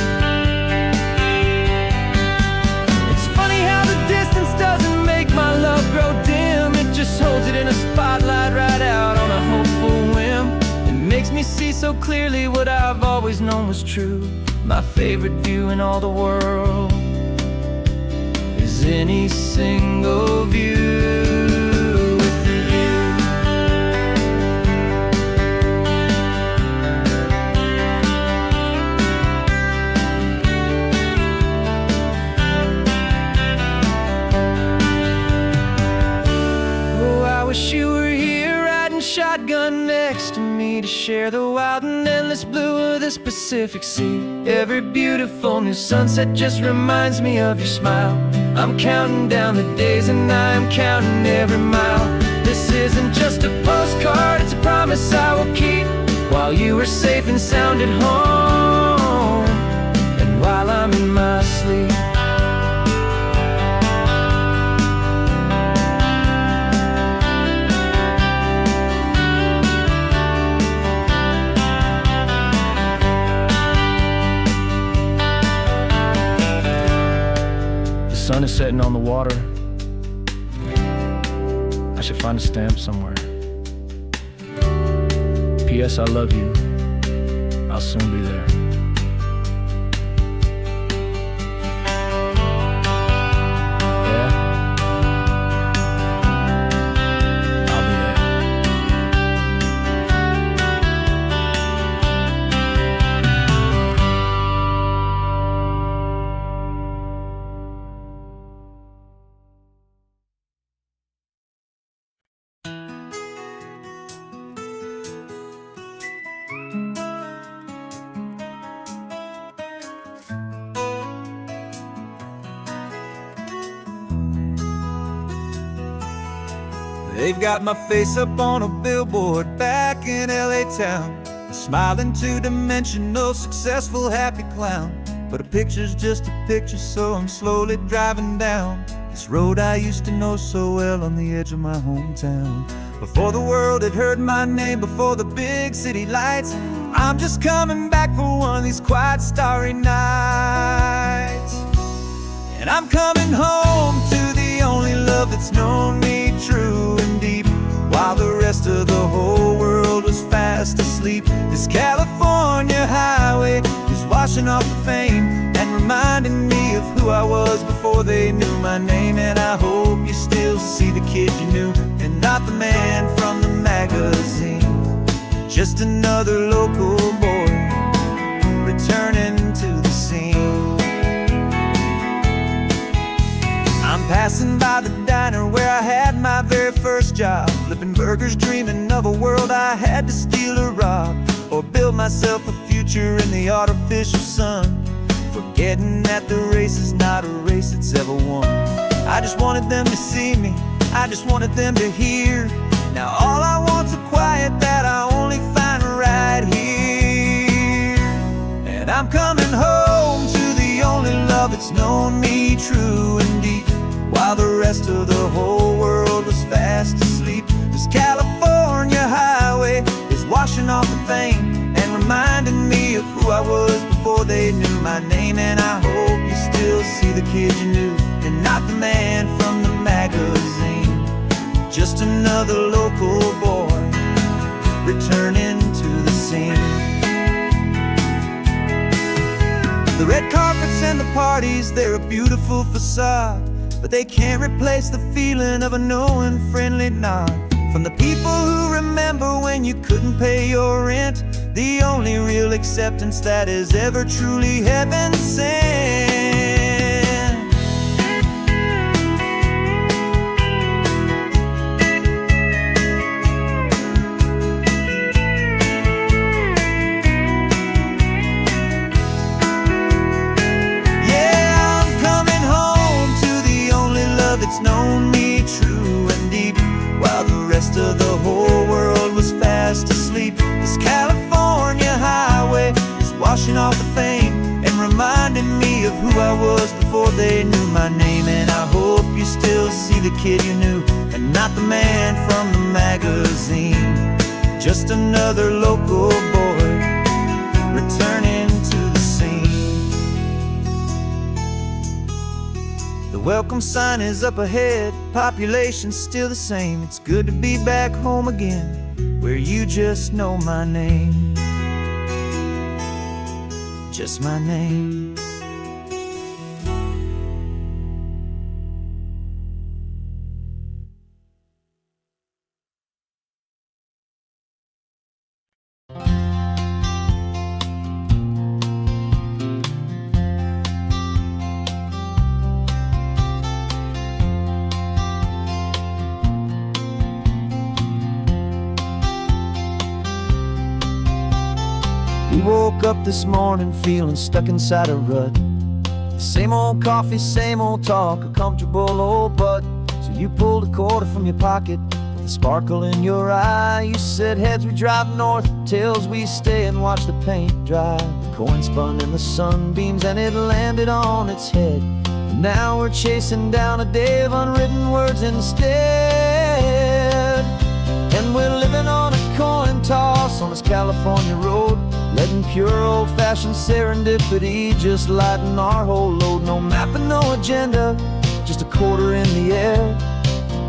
It's funny how the distance doesn't make my love grow dim, it just holds it in a spotlight right out on a hopeful whim. It makes me see so clearly what I've always known was true. My favorite view in all the world is any single view with you. Oh, I wish you were here riding shotgun next to me, to share the wild and endless blue of this Pacific Sea. Every beautiful new sunset just reminds me of your smile. I'm counting down the days and I'm counting every mile. This isn't just a postcard, it's a promise I will keep, while you are safe and sound at home, and while I'm in my sleep. The sun is setting on the water. I should find a stamp somewhere. P.S. I love you. I'll soon be there. Yeah? I'll be there. They've got my face up on a billboard back in LA town, a smiling two-dimensional, successful, happy clown. But a picture's just a picture, so I'm slowly driving down this road I used to know so well on the edge of my hometown. Before the world had heard my name, before the big city lights, I'm just coming back for one of these quiet, starry nights. And I'm coming home to the only love that's known me true and deep, while the rest of the whole world washing off the fame and reminding me of who I was before they knew my name. And I hope you still see the kid you knew and not the man from the magazine. Just another local boy returning to the scene. I'm passing by the diner where I had my very first job, flipping burgers, dreaming of a world I had to steal or rob, or build myself a future in the artificial sun, forgetting that the race is not a race that's ever won. I just wanted them to see me, I just wanted them to hear. Now all I want's a quiet that I only find right here. And I'm coming home to the only love that's known me true and deep, while the rest of the whole world was fast asleep. This California highway is washing off the fame and reminding me of who I was before they knew my name. And I hope you still see the kid you knew and not the man from the magazine. Just another local boy returning to the scene. The red carpets and the parties, they're a beautiful facade, but they can't replace the feeling of a knowing friendly nod from the people who remember when you couldn't pay your rent. The only real acceptance that is ever truly heaven sent. Yeah, I'm coming home to the only love that's known me true and deep, while the rest of the whole world was fast asleep. This California highway is washing off the fame and reminding me of who I was before they knew my name. And I hope you still see the kid you knew and not the man from the magazine. Just another local boy returning to the scene. The welcome sign is up ahead, population's still the same. It's good to be back home again, where you just know my name. Just my name. We woke up this morning feeling stuck inside a rut. Same old coffee, same old talk, a comfortable old butt. So you pulled a quarter from your pocket with a sparkle in your eye. You said heads we drive north, tails we stay and watch the paint dry. The coin spun in the sunbeams and it landed on its head. And now we're chasing down a day of unwritten words instead. And we're living on a coin toss on this California road, letting pure old-fashioned serendipity just lighten our whole load. No map and no agenda, just a quarter in the air.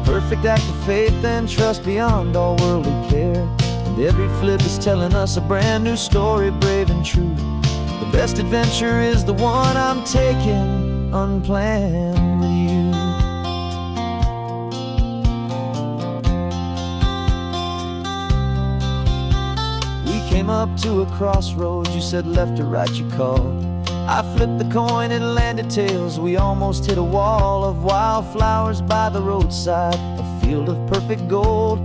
Perfect act of faith and trust beyond all worldly care. And every flip is telling us a brand new story, brave and true. The best adventure is the one I'm taking unplanned with you. Came up to a crossroads, you said left or right you called. I flipped the coin, it landed tails. We almost hit a wall of wildflowers by the roadside, a field of perfect gold,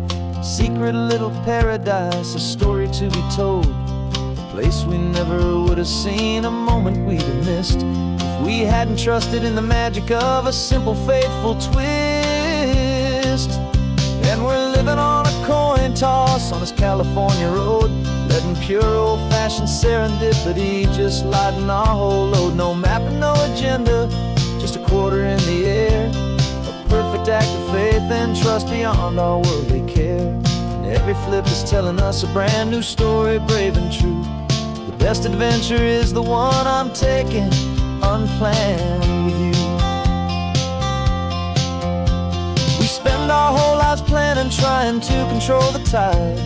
secret little paradise, a story to be told. A place we never would have seen, a moment we'd have missed if we hadn't trusted in the magic of a simple faithful twist. And we're living on a coin toss on this California road, letting pure old-fashioned serendipity just lighten our whole load. No map and no agenda, just a quarter in the air. A perfect act of faith and trust beyond all worldly care. And every flip is telling us a brand new story, brave and true. The best adventure is the one I'm taking unplanned with you. We spend our whole lives planning, trying to control the tide,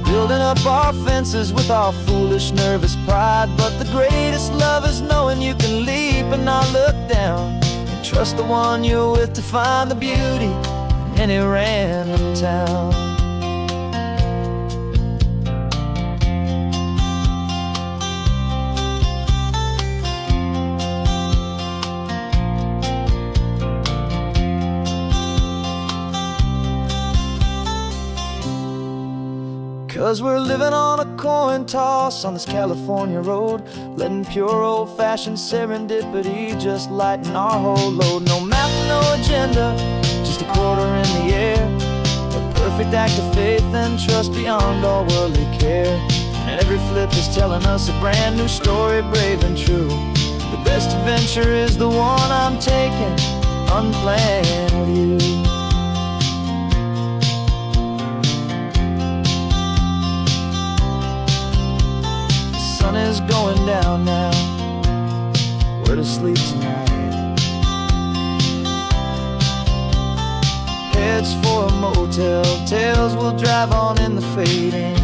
building up our fences with our foolish, nervous pride. But the greatest love is knowing you can leap and not look down, and trust the one you're with to find the beauty in any random town. 'Cause we're living on a coin toss on this California road, letting pure old-fashioned serendipity just lighten our whole load. No map, no agenda, just a quarter in the air, a perfect act of faith and trust beyond all worldly care. And every flip is telling us a brand new story, brave and true. The best adventure is the one I'm taking, unplanned with you. The sun is going down now, we're to sleep tonight. Heads for a motel, tails will drive on in the fading